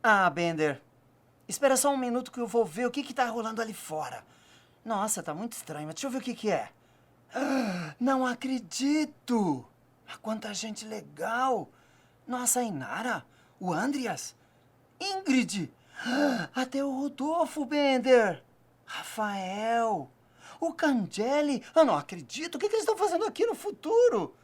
Ah, Bender, espera só um minuto que eu vou ver o que tá rolando ali fora. Nossa, tá muito estranho, mas deixa eu ver o que é. Não acredito! Quanta gente legal! Nossa, a Inara, o Andreas, Ingrid, até o Rodolfo, Bender, Rafael, o Cangeli. Eu não acredito! O que eles estão fazendo aqui no futuro?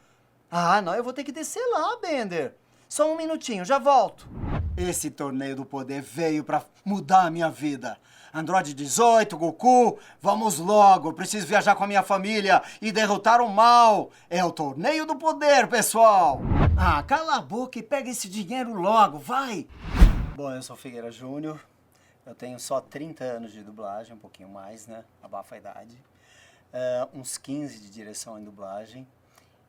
Ah, não, eu vou ter que descer lá, Bender. Só um minutinho, já volto. Esse torneio do poder veio pra mudar a minha vida. Android 18, Goku, vamos logo. Eu preciso viajar com a minha família e derrotar o mal. É o torneio do poder, pessoal. Ah, cala a boca e pega esse dinheiro logo, vai. Bom, eu sou Figueira Júnior. Eu tenho só 30 anos de dublagem, um pouquinho mais, né? Abafa a idade. Uns 15 de direção em dublagem.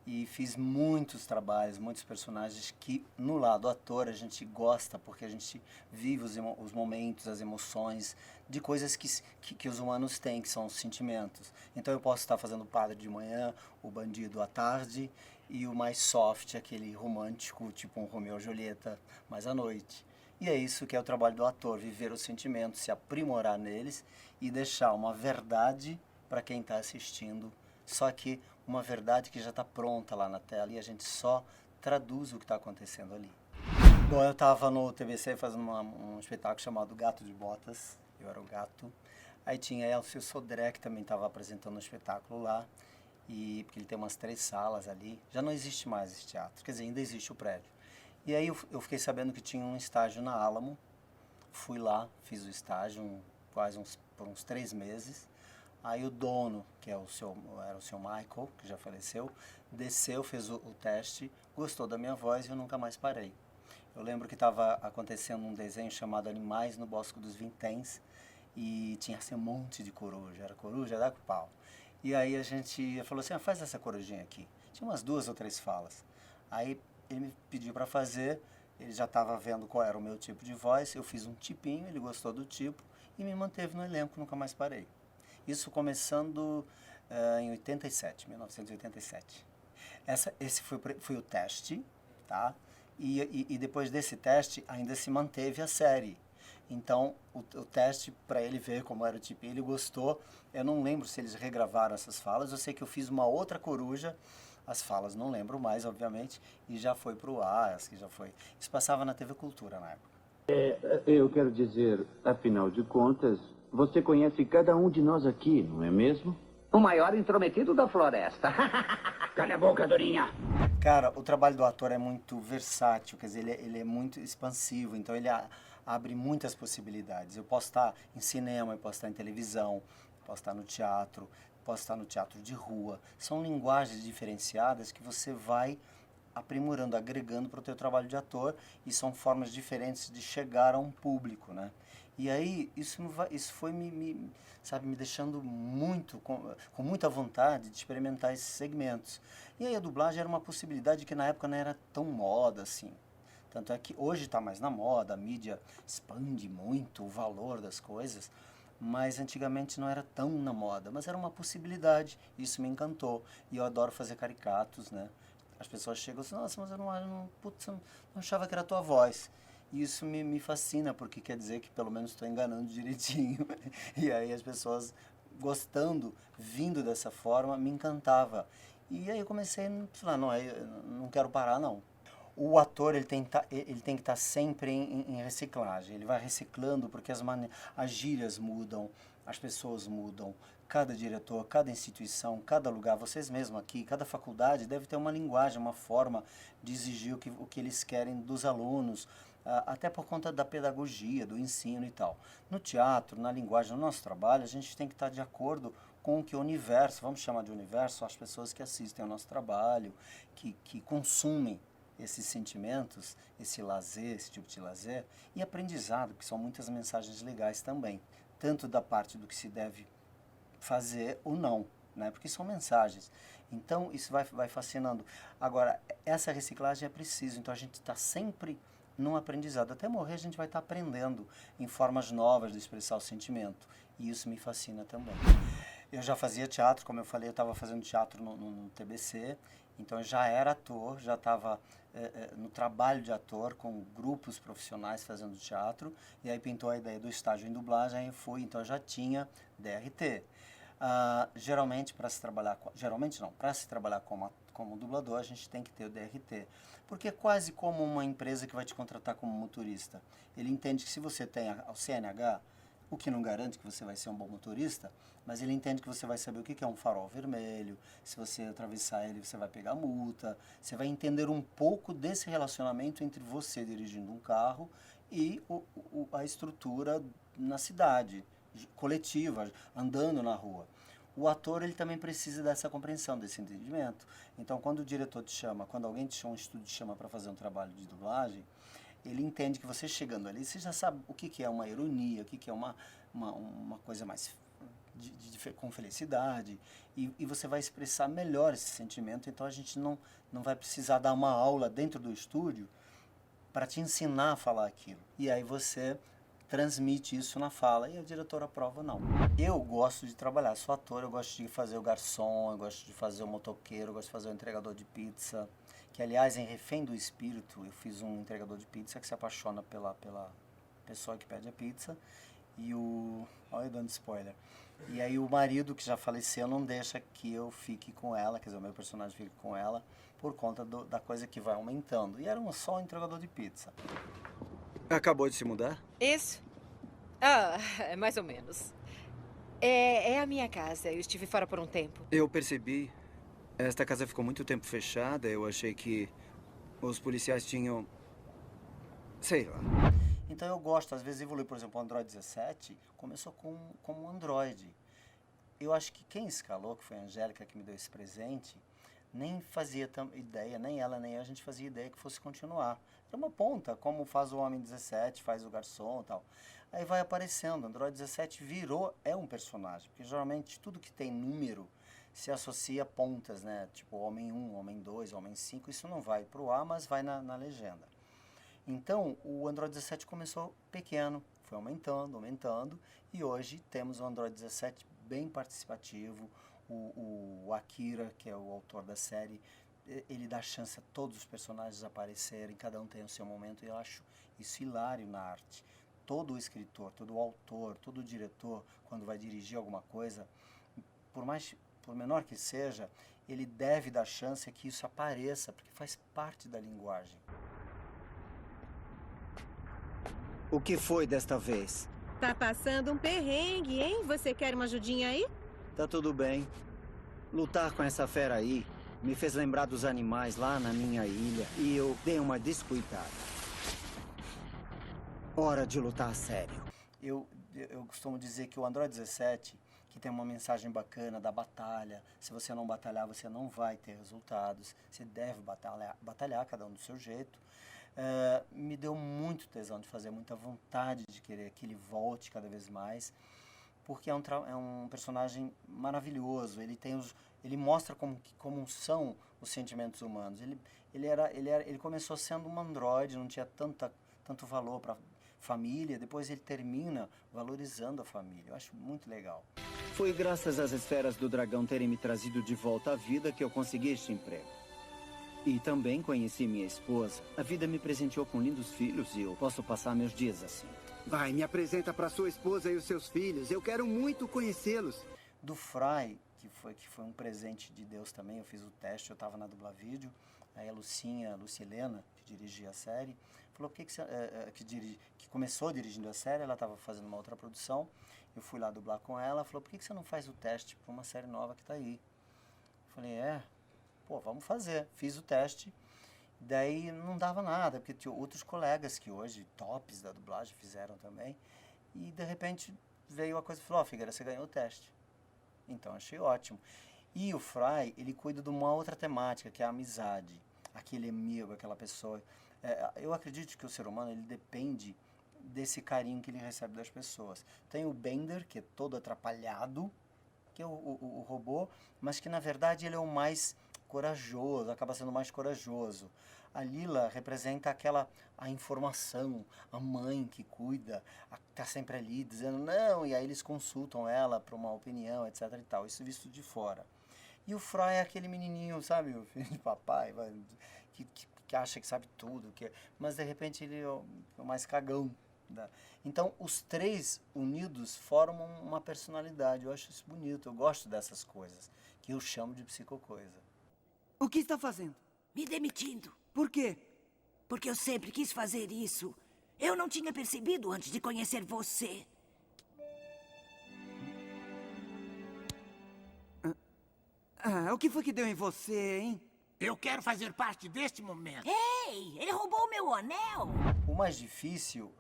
E fiz muitos trabalhos, muitos personagens que no lado ator a gente gosta, porque a gente vive os momentos, as emoções de coisas que os humanos têm, que são os sentimentos. Então eu posso estar fazendo o padre de manhã, o bandido à tarde e o mais soft, aquele romântico, tipo um Romeu e Julieta, mais à noite. E é isso que é o trabalho do ator, viver os sentimentos, se aprimorar neles e deixar uma verdade para quem está assistindo, só que uma verdade que já está pronta lá na tela e a gente só traduz o que está acontecendo ali. Bom, eu estava no TBC fazendo um espetáculo chamado Gato de Botas, eu era o gato. Aí tinha Elcio Sodré, que também estava apresentando um espetáculo lá, e porque ele tem umas 3 salas ali. Já não existe mais esse teatro, quer dizer, ainda existe o prédio. E aí eu fiquei sabendo que tinha um estágio na Alamo, fui lá, fiz o estágio por uns 3 meses. Aí o dono, que era o seu Michael, que já faleceu, desceu, fez o teste, gostou da minha voz e eu nunca mais parei. Eu lembro que estava acontecendo um desenho chamado Animais no Bosque dos Vinténs e tinha assim, um monte de coruja, era coruja da pau. E aí a gente falou assim, faz essa corujinha aqui. Tinha umas 2 ou 3 falas. Aí ele me pediu para fazer, ele já estava vendo qual era o meu tipo de voz, eu fiz um tipinho, ele gostou do tipo e me manteve no elenco, nunca mais parei. Isso começando em 1987. Esse foi o teste, tá? E depois desse teste ainda se manteve a série. Então o teste para ele ver como era o tipo, ele gostou. Eu não lembro se eles regravaram essas falas. Eu sei que eu fiz uma outra coruja. As falas não lembro mais, obviamente, e já foi pro ar, que já foi. Isso passava na TV Cultura na época. Eu quero dizer, afinal de contas, você conhece cada um de nós aqui, não é mesmo? O maior intrometido da floresta. Cala a boca, Dorinha. Cara, o trabalho do ator é muito versátil, quer dizer, ele é muito expansivo, então ele abre muitas possibilidades. Eu posso estar em cinema, eu posso estar em televisão, posso estar no teatro, posso estar no teatro de rua. São linguagens diferenciadas que você vai aprimorando, agregando para o teu trabalho de ator, e são formas diferentes de chegar a um público, né? E aí isso foi me deixando muito com muita vontade de experimentar esses segmentos. E aí a dublagem era uma possibilidade que na época não era tão moda assim. Tanto é que hoje está mais na moda, a mídia expande muito o valor das coisas, mas antigamente não era tão na moda, mas era uma possibilidade, isso me encantou. E eu adoro fazer caricatos, né? As pessoas chegam assim, nossa, mas eu não achava que era a tua voz. E isso me fascina, porque quer dizer que pelo menos estou enganando direitinho. E aí as pessoas gostando, vindo dessa forma, me encantava. E aí eu comecei a falar, não, eu não quero parar, não. O ator ele tem que estar sempre em reciclagem. Ele vai reciclando porque as gírias mudam, as pessoas mudam. Cada diretor, cada instituição, cada lugar, vocês mesmos aqui, cada faculdade deve ter uma linguagem, uma forma de exigir o que eles querem dos alunos, até por conta da pedagogia, do ensino e tal. No teatro, na linguagem, no nosso trabalho, a gente tem que estar de acordo com o que o universo, vamos chamar de universo, as pessoas que assistem ao nosso trabalho, que consumem esses sentimentos, esse lazer, esse tipo de lazer, e aprendizado, que são muitas mensagens legais também, tanto da parte do que se deve fazer ou não, né? Porque são mensagens. Então, isso vai fascinando. Agora, essa reciclagem é preciso, então a gente está sempre num aprendizado. Até morrer a gente vai estar aprendendo em formas novas de expressar o sentimento, e isso me fascina também. Eu já fazia teatro, como eu falei, eu estava fazendo teatro no TBC, Então eu já era ator, já estava no trabalho de ator com grupos profissionais fazendo teatro, e aí pintou a ideia do estágio em dublagem, aí eu fui, então eu já tinha DRT. Geralmente para se trabalhar, para se trabalhar como dublador a gente tem que ter o DRT, porque é quase como uma empresa que vai te contratar como motorista. Ele entende que se você tem o CNH, o que não garante que você vai ser um bom motorista, mas ele entende que você vai saber o que é um farol vermelho, se você atravessar ele você vai pegar multa, você vai entender um pouco desse relacionamento entre você dirigindo um carro e a estrutura na cidade, coletiva, andando na rua. O ator ele também precisa dessa compreensão, desse entendimento. Então quando o diretor te chama, quando alguém te chama, um estúdio te chama para fazer um trabalho de dublagem, ele entende que você chegando ali, você já sabe o que é uma ironia, o que é uma coisa mais com felicidade, e você vai expressar melhor esse sentimento, então a gente não vai precisar dar uma aula dentro do estúdio para te ensinar a falar aquilo. E aí você transmite isso na fala e a diretora aprova não. Eu gosto de trabalhar, sou ator, eu gosto de fazer o garçom, eu gosto de fazer o motoqueiro, eu gosto de fazer o entregador de pizza, que aliás em Refém do Espírito eu fiz um entregador de pizza que se apaixona pela pessoa que pede a pizza e olha eu dando spoiler. E aí o marido que já faleceu não deixa que eu fique com ela, quer dizer, o meu personagem fique com ela por conta da coisa que vai aumentando. E era só um entregador de pizza. Acabou de se mudar? Isso? Mais ou menos. É a minha casa. Eu estive fora por um tempo. Eu percebi. Esta casa ficou muito tempo fechada. Eu achei que os policiais tinham... sei lá. Então eu gosto, às vezes evoluir, por exemplo, o Android 17 começou como um Android. Eu acho que quem escalou, que foi a Angélica que me deu esse presente, nem fazia ideia, nem ela nem eu, a gente fazia ideia que fosse continuar. Era uma ponta, como faz o Homem 17, faz o Garçom e tal. Aí vai aparecendo, Android 17 é um personagem, porque geralmente tudo que tem número se associa a pontas, né? Tipo Homem 1, Homem 2, Homem 5, isso não vai pro ar, mas vai na legenda. Então, o Android 17 começou pequeno, foi aumentando, e hoje temos o Android 17 bem participativo. O Akira, que é o autor da série, ele dá chance a todos os personagens aparecerem, cada um tem o seu momento, e eu acho isso hilário na arte. Todo escritor, todo autor, todo diretor, quando vai dirigir alguma coisa, por menor que seja, ele deve dar chance a que isso apareça, porque faz parte da linguagem. O que foi desta vez? Tá passando um perrengue, hein? Você quer uma ajudinha aí? Tá tudo bem. Lutar com essa fera aí me fez lembrar dos animais lá na minha ilha e eu dei uma descuidada. Hora de lutar a sério. Eu costumo dizer que o Android 17, que tem uma mensagem bacana da batalha, se você não batalhar, você não vai ter resultados, você deve batalhar cada um do seu jeito. Me deu muito tesão de fazer, muita vontade de querer que ele volte cada vez mais, porque é um personagem maravilhoso. Ele mostra como são os sentimentos humanos. Ele começou sendo um androide, não tinha tanto valor para família, depois ele termina valorizando a família. Eu acho muito legal. Foi graças às esferas do dragão terem me trazido de volta à vida que eu consegui este emprego. E também conheci minha esposa. A vida me presenteou com lindos filhos e eu posso passar meus dias assim. Vai, me apresenta para sua esposa e os seus filhos. Eu quero muito conhecê-los. Do Fry, que foi um presente de Deus também, eu fiz o teste, eu estava na Dublavídeo. Aí a Lucilena, que dirigia a série, falou que começou dirigindo a série, ela estava fazendo uma outra produção. Eu fui lá dublar com ela, falou, por que você não faz o teste para uma série nova que está aí? Eu falei, vamos fazer. Fiz o teste, daí não dava nada, porque tinha outros colegas que hoje, tops da dublagem, fizeram também. E de repente veio a coisa e falou, Figueira, você ganhou o teste. Então achei ótimo. E o Fry, ele cuida de uma outra temática, que é a amizade. Aquele amigo, aquela pessoa. Eu acredito que o ser humano, ele depende desse carinho que ele recebe das pessoas. Tem o Bender, que é todo atrapalhado, que é o robô, mas que na verdade ele é o mais corajoso, acaba sendo mais corajoso. A Lila representa a informação, a mãe que cuida, está sempre ali dizendo não, e aí eles consultam ela para uma opinião, etc e tal, isso visto de fora. E o Fry é aquele menininho, sabe, o filho de papai, que acha que sabe tudo, mas de repente ele é o mais cagão. Então, os três unidos formam uma personalidade. Eu acho isso bonito, eu gosto dessas coisas, que eu chamo de psicocoisa. O que está fazendo? Me demitindo. Por quê? Porque eu sempre quis fazer isso. Eu não tinha percebido antes de conhecer você. O que foi que deu em você, hein? Eu quero fazer parte deste momento. Ei, ele roubou o meu anel. O mais difícil,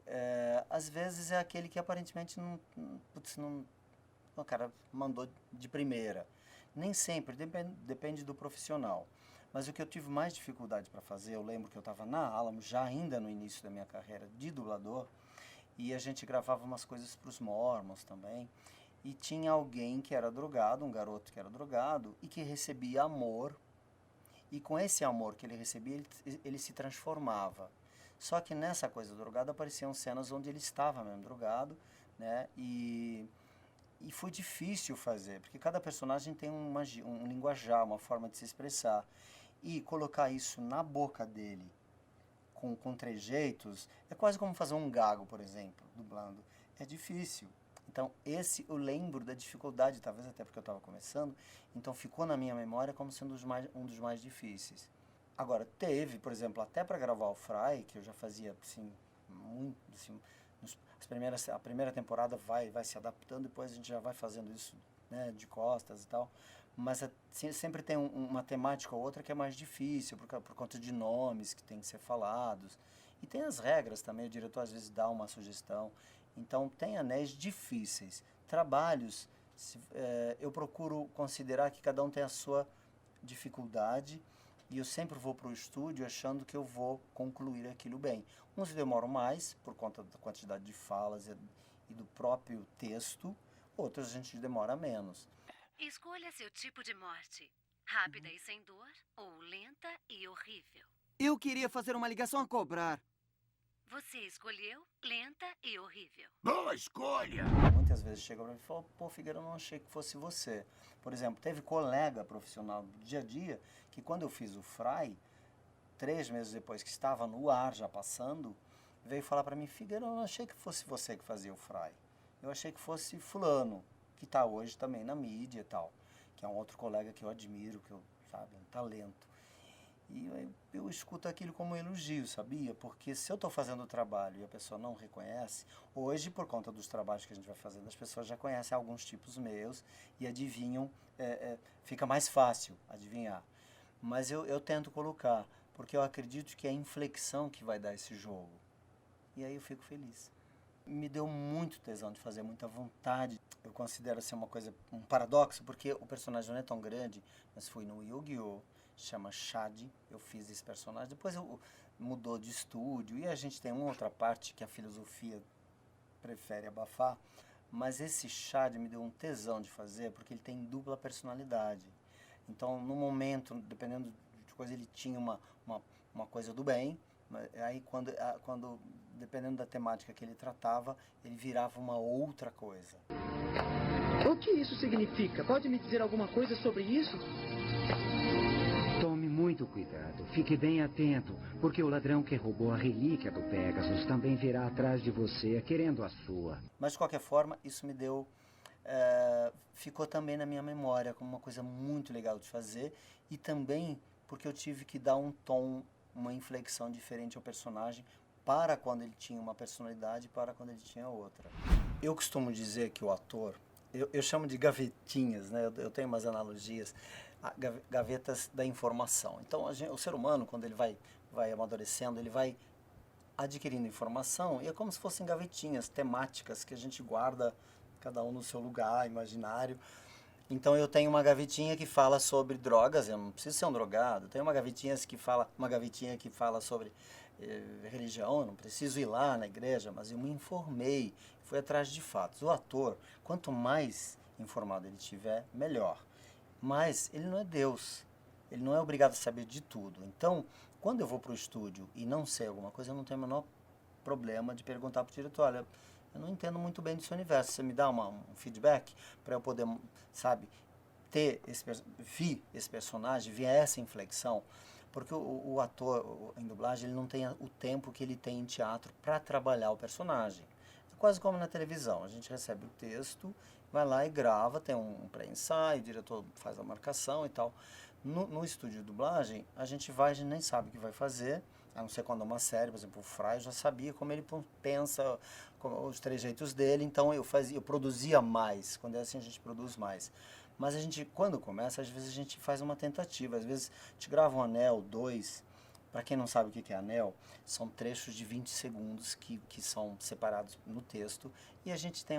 às vezes, é aquele que aparentemente o cara mandou de primeira. Nem sempre, depende do profissional. Mas o que eu tive mais dificuldade para fazer, eu lembro que eu estava na Alamo, já ainda no início da minha carreira de dublador, e a gente gravava umas coisas para os Mormons também, e tinha alguém que era drogado, um garoto que era drogado, e que recebia amor, e com esse amor que ele recebia, ele se transformava. Só que nessa coisa drogada apareciam cenas onde ele estava mesmo drogado, né, e foi difícil fazer, porque cada personagem tem um linguajar, uma forma de se expressar. E colocar isso na boca dele, com trejeitos, é quase como fazer um gago, por exemplo, dublando. É difícil. Então, eu lembro da dificuldade, talvez até porque eu estava começando, então ficou na minha memória como sendo um dos mais difíceis. Agora, teve, por exemplo, até para gravar o Fry, que eu já fazia, assim, muito, assim, a primeira temporada vai se adaptando, depois a gente já vai fazendo isso, né, de costas e tal. Mas sempre tem uma temática ou outra que é mais difícil, por conta de nomes que tem que ser falados. E tem as regras também, o diretor às vezes dá uma sugestão. Então, tem anéis difíceis. Trabalhos, eu procuro considerar que cada um tem a sua dificuldade, e eu sempre vou para o estúdio achando que eu vou concluir aquilo bem. Uns demoram mais, por conta da quantidade de falas e do próprio texto, outros a gente demora menos. Escolha seu tipo de morte. Rápida e sem dor, ou lenta e horrível. Eu queria fazer uma ligação a cobrar. Você escolheu lenta e horrível. Boa escolha! Muitas vezes chega para mim e fala, pô, Figueira, eu não achei que fosse você. Por exemplo, teve colega profissional do dia a dia que quando eu fiz o Fry, 3 meses depois que estava no ar, já passando, veio falar para mim, Figueira, eu não achei que fosse você que fazia o Fry. Eu achei que fosse fulano, que está hoje também na mídia e tal, que é um outro colega que eu admiro, que eu, sabe, um talento. E eu escuto aquilo como um elogio, sabia? Porque se eu estou fazendo o trabalho e a pessoa não reconhece, hoje, por conta dos trabalhos que a gente vai fazendo, as pessoas já conhecem alguns tipos meus e adivinham, fica mais fácil adivinhar. Mas eu tento colocar, porque eu acredito que é a inflexão que vai dar esse jogo. E aí eu fico feliz. Me deu muito tesão de fazer, muita vontade. Eu considero assim uma coisa, um paradoxo, porque o personagem não é tão grande, mas fui no Yu-Gi-Oh! Chama Chad, eu fiz esse personagem, depois mudou de estúdio, e a gente tem uma outra parte que a filosofia prefere abafar, mas esse Chad me deu um tesão de fazer, porque ele tem dupla personalidade. Então, no momento, dependendo de coisa, ele tinha uma coisa do bem, aí quando dependendo da temática que ele tratava, ele virava uma outra coisa. O que isso significa? Pode me dizer alguma coisa sobre isso? Tome muito cuidado, fique bem atento, porque o ladrão que roubou a relíquia do Pegasus também virá atrás de você, querendo a sua. Mas, de qualquer forma, isso me deu... ficou também na minha memória como uma coisa muito legal de fazer, e também porque eu tive que dar um tom, uma inflexão diferente ao personagem, para quando ele tinha uma personalidade e para quando ele tinha outra. Eu costumo dizer que o ator... Eu chamo de gavetinhas, né? Eu tenho umas analogias, gavetas da informação. Então, o ser humano, quando ele vai amadurecendo, ele vai adquirindo informação, e é como se fossem gavetinhas temáticas que a gente guarda, cada um no seu lugar imaginário. Então, eu tenho uma gavetinha que fala sobre drogas, eu não preciso ser um drogado. Tenho uma gavetinha que fala sobre religião, eu não preciso ir lá na igreja, mas eu me informei, fui atrás de fatos. O ator, quanto mais informado ele tiver, melhor. Mas ele não é Deus, ele não é obrigado a saber de tudo. Então, quando eu vou para o estúdio e não sei alguma coisa, eu não tenho o menor problema de perguntar para o diretor, olha, eu não entendo muito bem desse universo, você me dá um feedback para eu poder, sabe, vi esse personagem, vi essa inflexão, porque o ator em dublagem ele não tem o tempo que ele tem em teatro para trabalhar o personagem. É quase como na televisão, a gente recebe o texto, vai lá e grava, tem um pré-ensaio, o diretor faz a marcação e tal. No estúdio de dublagem, a gente nem sabe o que vai fazer, a não ser quando é uma série, por exemplo, o Fry já sabia como ele pensa, os trejeitos dele, então eu produzia mais, quando é assim a gente produz mais. Mas a gente, quando começa, às vezes a gente faz uma tentativa, às vezes a gente grava um anel, 2, para quem não sabe o que é anel, são trechos de 20 segundos que são separados no texto, e a gente tem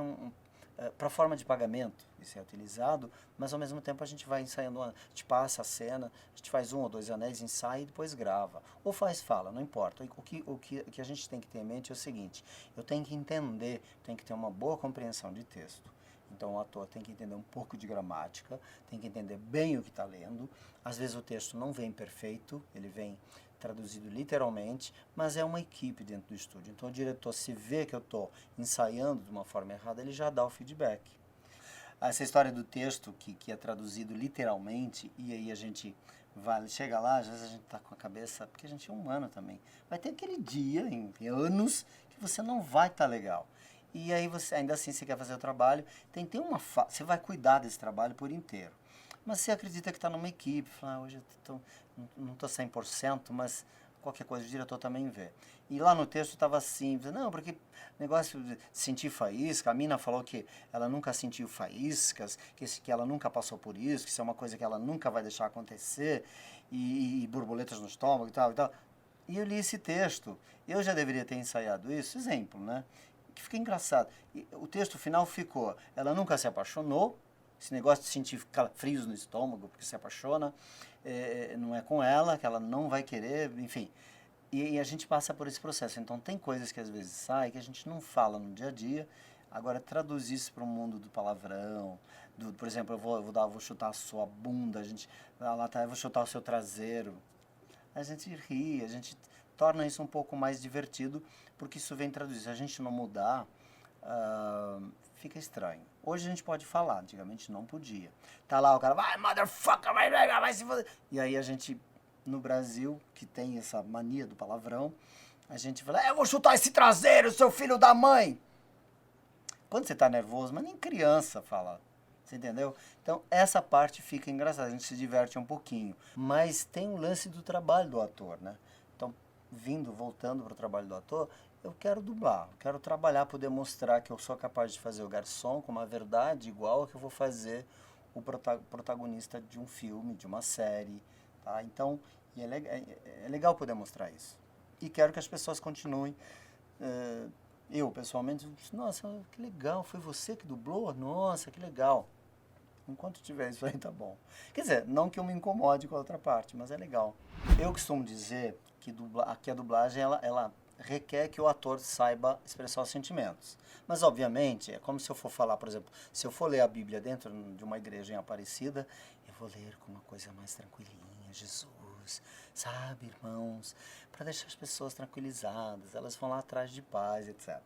para forma de pagamento, isso é utilizado, mas ao mesmo tempo a gente vai ensaiando, a gente passa a cena, a gente faz 1 ou 2 anéis, ensaia e depois grava. Ou faz fala, não importa. O que a gente tem que ter em mente é o seguinte, eu tenho que entender, tenho que ter uma boa compreensão de texto. Então o ator tem que entender um pouco de gramática, tem que entender bem o que está lendo. Às vezes o texto não vem perfeito, ele vem traduzido literalmente, mas é uma equipe dentro do estúdio. Então o diretor, se vê que eu estou ensaiando de uma forma errada, ele já dá o feedback. Essa história do texto que é traduzido literalmente, e aí a gente chega lá, às vezes a gente está com a cabeça, porque a gente é humano também, vai ter aquele dia, em anos, que você não vai estar legal. E aí você, ainda assim, você quer fazer o trabalho, você vai cuidar desse trabalho por inteiro. Mas você acredita que está numa equipe, fala, hoje eu não estou 100%, mas qualquer coisa o diretor também vê. E lá no texto estava assim, não, porque negócio de sentir faísca, a mina falou que ela nunca sentiu faíscas, que ela nunca passou por isso, que isso é uma coisa que ela nunca vai deixar acontecer, e borboletas no estômago e tal, e tal. E eu li esse texto, eu já deveria ter ensaiado isso, exemplo, né? Que fica engraçado. O texto final ficou, ela nunca se apaixonou, esse negócio de sentir calafrios no estômago porque se apaixona, não é com ela, que ela não vai querer, enfim. E a gente passa por esse processo. Então tem coisas que às vezes saem que a gente não fala no dia a dia. Agora traduzir isso para o mundo do palavrão, por exemplo, eu vou chutar a sua bunda, eu vou chutar o seu traseiro. A gente ri, a gente torna isso um pouco mais divertido, porque isso vem traduzido. Se a gente não mudar, fica estranho. Hoje a gente pode falar, antigamente não podia. Tá lá o cara, vai, motherfucker, vai se foder. E aí a gente, no Brasil, que tem essa mania do palavrão, a gente fala, eu vou chutar esse traseiro, seu filho da mãe. Quando você tá nervoso, mas nem criança fala, você entendeu? Então essa parte fica engraçada, a gente se diverte um pouquinho. Mas tem o lance do trabalho do ator, né? Então, voltando para o trabalho do ator, eu quero dublar, eu quero trabalhar, poder mostrar que eu sou capaz de fazer o garçom com uma verdade igual a que eu vou fazer o protagonista de um filme, de uma série, tá? Então, é legal poder mostrar isso. E quero que as pessoas continuem. Eu, pessoalmente, nossa, que legal, foi você que dublou? Nossa, que legal. Enquanto tiver isso aí, tá bom. Quer dizer, não que eu me incomode com a outra parte, mas é legal. Eu costumo dizer que a dublagem, ela requer que o ator saiba expressar os sentimentos. Mas, obviamente, é como se eu for falar, por exemplo, se eu for ler a Bíblia dentro de uma igreja em Aparecida, eu vou ler com uma coisa mais tranquilinha, Jesus, sabe, irmãos, para deixar as pessoas tranquilizadas, elas vão lá atrás de paz, etc.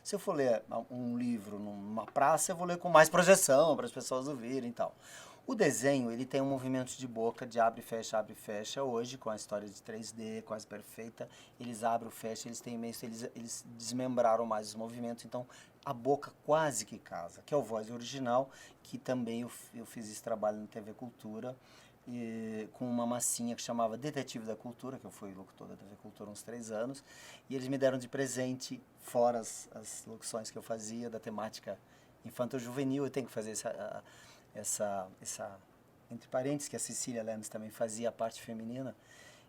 Se eu for ler um livro numa praça, eu vou ler com mais projeção, para as pessoas ouvirem e tal. O desenho, ele tem um movimento de boca, de abre e fecha. Hoje, com a história de 3D, quase perfeita, eles abrem, fecham, eles desmembraram mais os movimentos, então a boca quase que casa, que é o voz original, que também eu fiz esse trabalho na TV Cultura, com uma massinha que chamava Detetive da Cultura, que eu fui locutor da TV Cultura há uns 3 anos, e eles me deram de presente, fora as locuções que eu fazia, da temática infanto-juvenil, eu tenho que fazer essa entre parênteses, que a Cecília Lenz também fazia a parte feminina,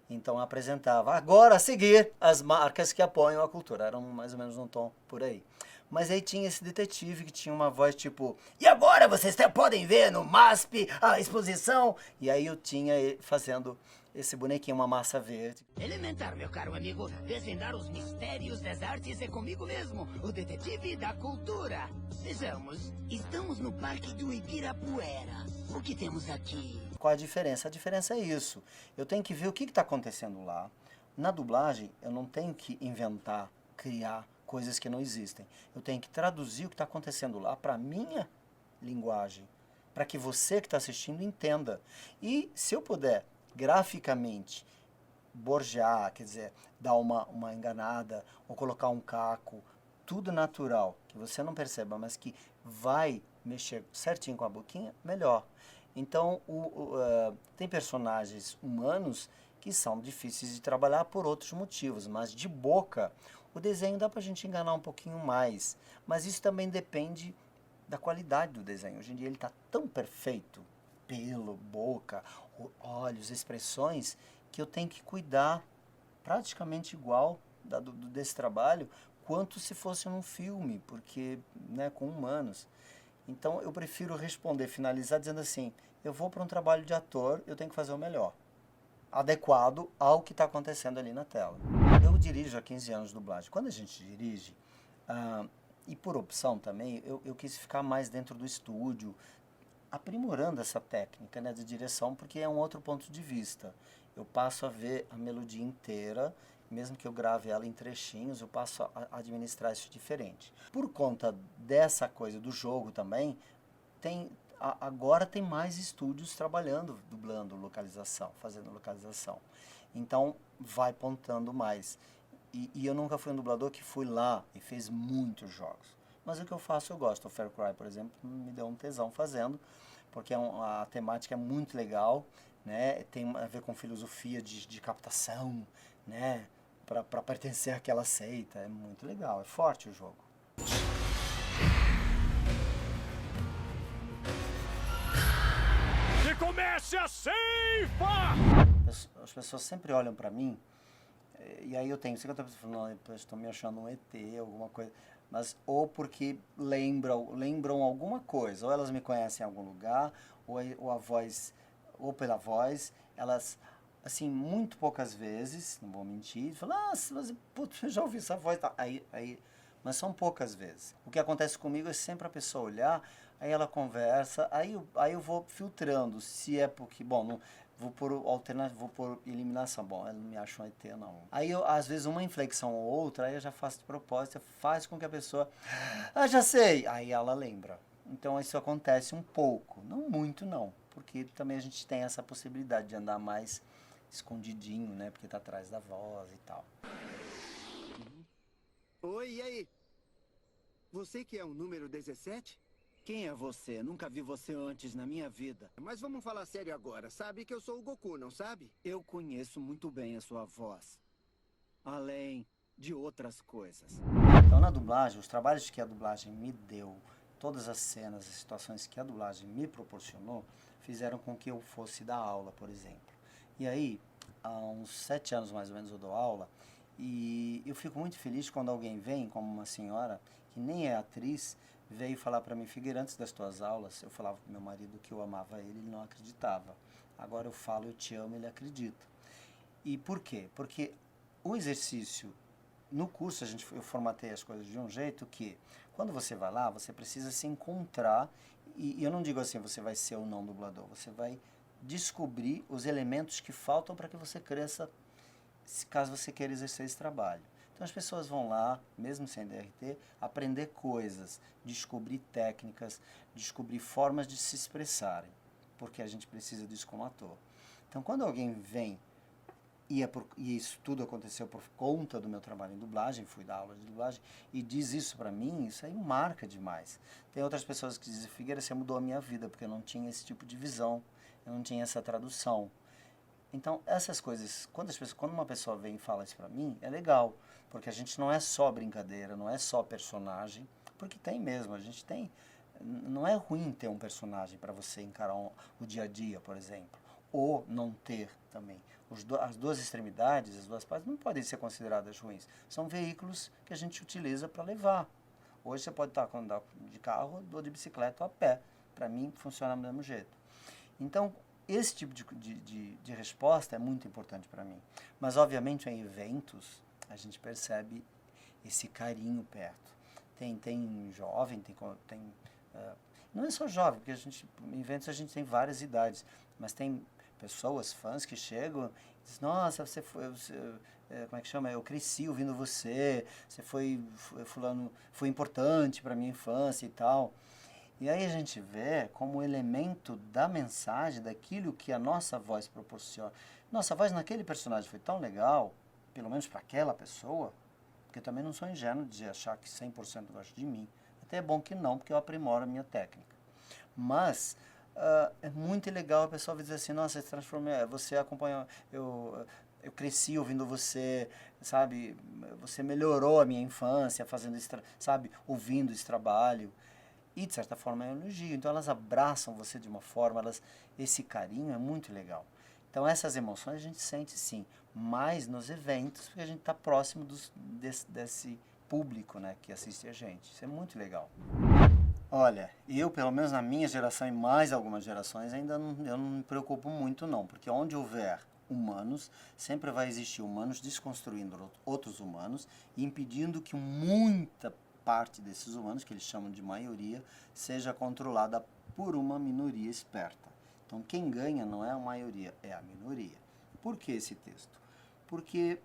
então apresentava, agora a seguir, as marcas que apoiam a cultura, eram mais ou menos um tom por aí. Mas aí tinha esse detetive que tinha uma voz tipo, e agora vocês podem ver no MASP a exposição, e aí eu tinha fazendo esse bonequinho, uma massa verde. Elementar, meu caro amigo, desvendar os mistérios das artes é comigo mesmo, o detetive da cultura. Vejamos, estamos no Parque do Ibirapuera. O que temos aqui? Qual a diferença? A diferença é isso. Eu tenho que ver o que está acontecendo lá. Na dublagem, eu não tenho que inventar, criar coisas que não existem. Eu tenho que traduzir o que está acontecendo lá para a minha linguagem, para que você que está assistindo entenda. E se eu puder, graficamente, borjear, quer dizer, dar uma enganada, ou colocar um caco, tudo natural, que você não perceba, mas que vai mexer certinho com a boquinha, melhor. Então, tem personagens humanos que são difíceis de trabalhar por outros motivos, mas de boca, o desenho dá pra gente enganar um pouquinho mais. Mas isso também depende da qualidade do desenho. Hoje em dia ele está tão perfeito, pelo, boca, olhos, expressões, que eu tenho que cuidar praticamente igual desse trabalho, quanto se fosse um filme, porque, né, com humanos. Então eu prefiro responder, finalizar dizendo assim, eu vou para um trabalho de ator, eu tenho que fazer o melhor, adequado ao que está acontecendo ali na tela. Eu dirijo há 15 anos dublagem. Quando a gente dirige, e por opção também, eu quis ficar mais dentro do estúdio, aprimorando essa técnica, né, de direção, porque é um outro ponto de vista. Eu passo a ver a melodia inteira, mesmo que eu grave ela em trechinhos, eu passo a administrar isso diferente. Por conta dessa coisa do jogo também, agora tem mais estúdios trabalhando, dublando localização, fazendo localização. Então, vai pontando mais. E eu nunca fui um dublador que fui lá e fez muitos jogos. Mas o que eu faço, eu gosto. O Far Cry, por exemplo, me deu um tesão fazendo, porque a temática é muito legal, né? Tem a ver com filosofia de captação, né? Para pertencer àquela seita. É muito legal, é forte o jogo. Que comece a ceifa! As pessoas sempre olham para mim, e aí eu tenho 50% falando, não, estou me achando um ET, alguma coisa, mas ou porque lembram alguma coisa, ou elas me conhecem em algum lugar, ou a voz, ou pela voz, elas, assim, muito poucas vezes, não vou mentir, falam, mas putz, eu já ouvi essa voz, tá. Mas são poucas vezes. O que acontece comigo é sempre a pessoa olhar, aí ela conversa, aí eu vou filtrando, se é porque, bom, não, vou por eliminação, bom, ela não me acha um ET, não. Aí às vezes uma inflexão ou outra, aí eu já faço de propósito, faz com que a pessoa, já sei, aí ela lembra. Então isso acontece um pouco, não muito não, porque também a gente tem essa possibilidade de andar mais escondidinho, né, porque tá atrás da voz e tal. Oi, e aí? Você que é o número 17? Quem é você? Nunca vi você antes na minha vida. Mas vamos falar sério agora. Sabe que eu sou o Goku, não sabe? Eu conheço muito bem a sua voz. Além de outras coisas. Então na dublagem, os trabalhos que a dublagem me deu, todas as cenas, as situações que a dublagem me proporcionou, fizeram com que eu fosse dar aula, por exemplo. E aí, há uns 7 anos mais ou menos eu dou aula, e eu fico muito feliz quando alguém vem, como uma senhora, que nem é atriz, veio falar para mim, Figueira, antes das tuas aulas, eu falava pro meu marido que eu amava ele não acreditava. Agora eu falo, eu te amo, ele acredita. E por quê? Porque o exercício, no curso eu formatei as coisas de um jeito que, quando você vai lá, você precisa se encontrar, e eu não digo assim, você vai ser ou não dublador, você vai descobrir os elementos que faltam para que você cresça, caso você queira exercer esse trabalho. Então as pessoas vão lá, mesmo sem DRT, aprender coisas, descobrir técnicas, descobrir formas de se expressarem, porque a gente precisa disso como ator. Então quando alguém vem, e isso tudo aconteceu por conta do meu trabalho em dublagem, fui dar aula de dublagem, e diz isso pra mim, isso aí marca demais. Tem outras pessoas que dizem, Figueira, você mudou a minha vida, porque eu não tinha esse tipo de visão, eu não tinha essa tradução. Então, essas coisas, quando uma pessoa vem e fala isso pra mim, é legal, porque a gente não é só brincadeira, não é só personagem, porque tem mesmo, a gente tem, não é ruim ter um personagem para você encarar o dia a dia, por exemplo, ou não ter também. As duas extremidades, as duas partes, não podem ser consideradas ruins, são veículos que a gente utiliza para levar. Hoje você pode estar andando de carro ou de bicicleta ou a pé, para mim funciona do mesmo jeito. Então, esse tipo de resposta é muito importante para mim. Mas, obviamente, em eventos, a gente percebe esse carinho perto. Tem jovem, não é só jovem, porque em eventos a gente tem várias idades, mas tem pessoas, fãs que chegam e dizem, nossa, você foi, como é que chama? Eu cresci ouvindo você foi importante para minha infância e tal. E aí a gente vê como elemento da mensagem, daquilo que a nossa voz proporciona. Nossa voz naquele personagem foi tão legal, pelo menos para aquela pessoa, porque eu também não sou ingênuo de achar que 100% gosta de mim. Até é bom que não, porque eu aprimoro a minha técnica. Mas é muito legal a pessoa dizer assim, nossa, você transformou, você acompanhou, eu cresci ouvindo você, sabe, você melhorou a minha infância fazendo esse, sabe, ouvindo esse trabalho. E, de certa forma, é um elogio. Então, elas abraçam você de uma forma, esse carinho é muito legal. Então, essas emoções a gente sente, sim, mais nos eventos, porque a gente está próximo desse público, né, que assiste a gente. Isso é muito legal. Olha, eu, pelo menos na minha geração e mais algumas gerações, eu não me preocupo muito, não. Porque onde houver humanos, sempre vai existir humanos desconstruindo outros humanos e impedindo que muita parte desses humanos, que eles chamam de maioria, seja controlada por uma minoria esperta. Então, quem ganha não é a maioria, é a minoria. Por que esse texto? Porque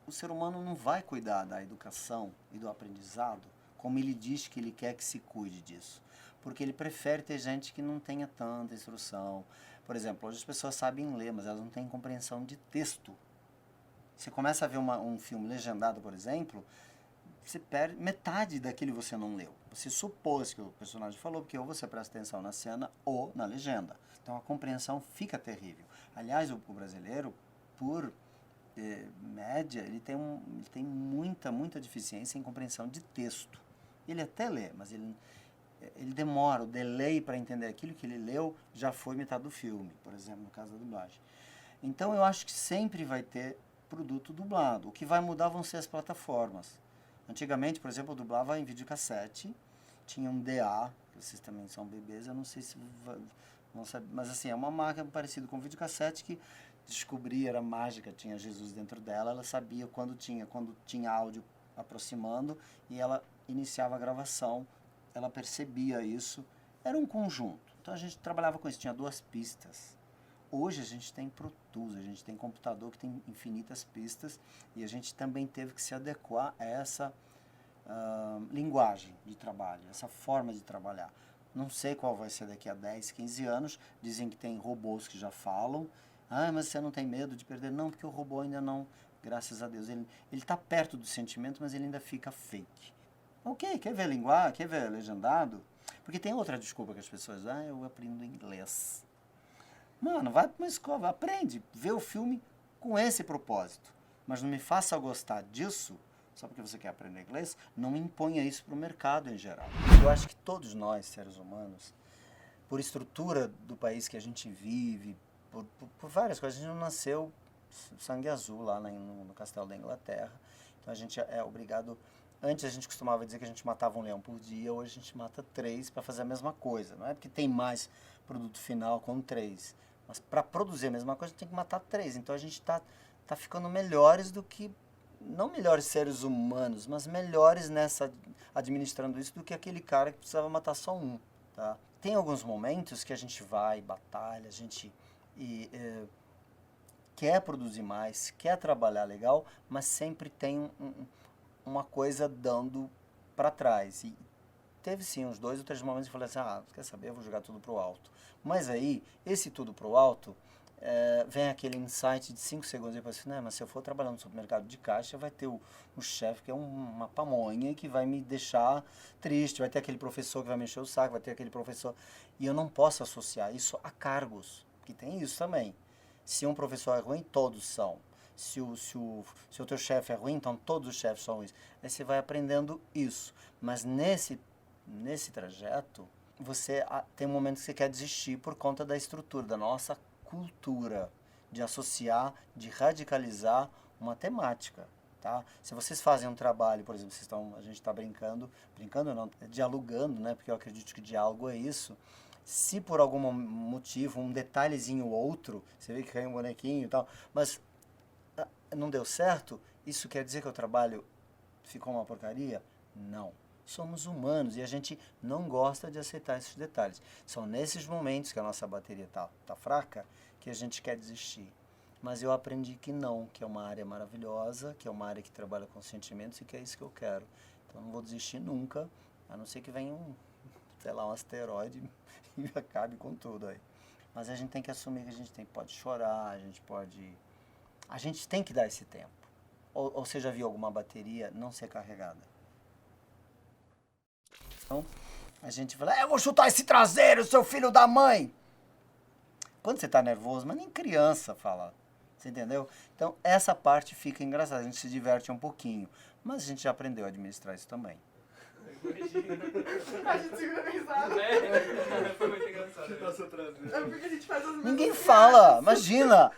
o ser humano não vai cuidar da educação e do aprendizado como ele diz que ele quer que se cuide disso. Porque ele prefere ter gente que não tenha tanta instrução. Por exemplo, hoje as pessoas sabem ler, mas elas não têm compreensão de texto. Você começa a ver um filme legendado, por exemplo, você perde metade daquilo que você não leu. Você supôs que o personagem falou, porque ou você presta atenção na cena ou na legenda. Então a compreensão fica terrível. Aliás, o brasileiro, por média, ele tem muita deficiência em compreensão de texto. Ele até lê, mas ele demora, o delay para entender aquilo que ele leu já foi metade do filme, por exemplo, no caso da dublagem. Então eu acho que sempre vai ter produto dublado. O que vai mudar vão ser as plataformas. Antigamente, por exemplo, eu dublava em videocassete, tinha um DA, vocês também são bebês, eu não sei se vão saber, mas assim, é uma marca parecida com videocassete que descobri, era mágica, tinha Jesus dentro dela, ela sabia quando tinha áudio aproximando e ela iniciava a gravação, ela percebia isso, era um conjunto. Então a gente trabalhava com isso, tinha 2 pistas. Hoje a gente tem Pro Tools, a gente tem computador que tem infinitas pistas e a gente também teve que se adequar a essa linguagem de trabalho, essa forma de trabalhar. Não sei qual vai ser daqui a 10, 15 anos, dizem que tem robôs que já falam. Ah, mas você não tem medo de perder? Não, porque o robô ainda não, graças a Deus, ele está perto do sentimento, mas ele ainda fica fake. Ok, quer ver linguagem, quer ver legendado? Porque tem outra desculpa que as pessoas dão, eu aprendo inglês. Mano, vai para uma escola, aprende, vê o filme com esse propósito. Mas não me faça gostar disso, só porque você quer aprender inglês, não me imponha isso para o mercado em geral. Eu acho que todos nós, seres humanos, por estrutura do país que a gente vive, por várias coisas, a gente não nasceu sangue azul lá no castelo da Inglaterra. Então a gente é obrigado... Antes a gente costumava dizer que a gente matava um leão por dia, hoje a gente mata 3 para fazer a mesma coisa. Não é porque tem mais produto final com 3, mas para produzir a mesma coisa a gente tem que matar 3. Então a gente tá ficando melhores do que, não melhores seres humanos, mas melhores administrando isso do que aquele cara que precisava matar só um. Tá? Tem alguns momentos que a gente vai, batalha, a gente quer produzir mais, quer trabalhar legal, mas sempre tem uma coisa dando para trás. E teve sim uns 2 ou 3 momentos que eu falei assim, quer saber, eu vou jogar tudo pro alto. Mas aí, esse tudo pro alto, vem aquele insight de 5 segundos e depois assim, mas se eu for trabalhar no supermercado de caixa, vai ter o chefe que é uma pamonha que vai me deixar triste, vai ter aquele professor que vai me encher o saco, vai ter aquele professor... E eu não posso associar isso a cargos, que tem isso também. Se um professor é ruim, todos são. Se o teu chefe é ruim, então todos os chefes são ruins. Aí você vai aprendendo isso. Mas nesse trajeto, você tem um momento que você quer desistir por conta da estrutura, da nossa cultura, de associar, de radicalizar uma temática. Tá? Se vocês fazem um trabalho, por exemplo, a gente está brincando não, dialogando, né? Porque eu acredito que diálogo é isso. Se por algum motivo, um detalhezinho ou outro, você vê que caiu um bonequinho e tal, mas não deu certo, isso quer dizer que o trabalho ficou uma porcaria? Não. Somos humanos e a gente não gosta de aceitar esses detalhes. São nesses momentos que a nossa bateria tá fraca que a gente quer desistir. Mas eu aprendi que não, que é uma área maravilhosa, que é uma área que trabalha com sentimentos e que é isso que eu quero. Então não vou desistir nunca, a não ser que venha um sei lá, um asteroide e acabe com tudo aí. Mas a gente tem que assumir que a gente pode chorar, a gente tem que dar esse tempo. Ou você já viu alguma bateria não ser carregada? Então, a gente fala, eu vou chutar esse traseiro, seu filho da mãe! Quando você tá nervoso, mas nem criança fala, você entendeu? Então, essa parte fica engraçada, a gente se diverte um pouquinho, mas a gente já aprendeu a administrar isso também. A gente segura risada. Foi muito engraçado. É porque a gente faz as Ninguém fala, imagina!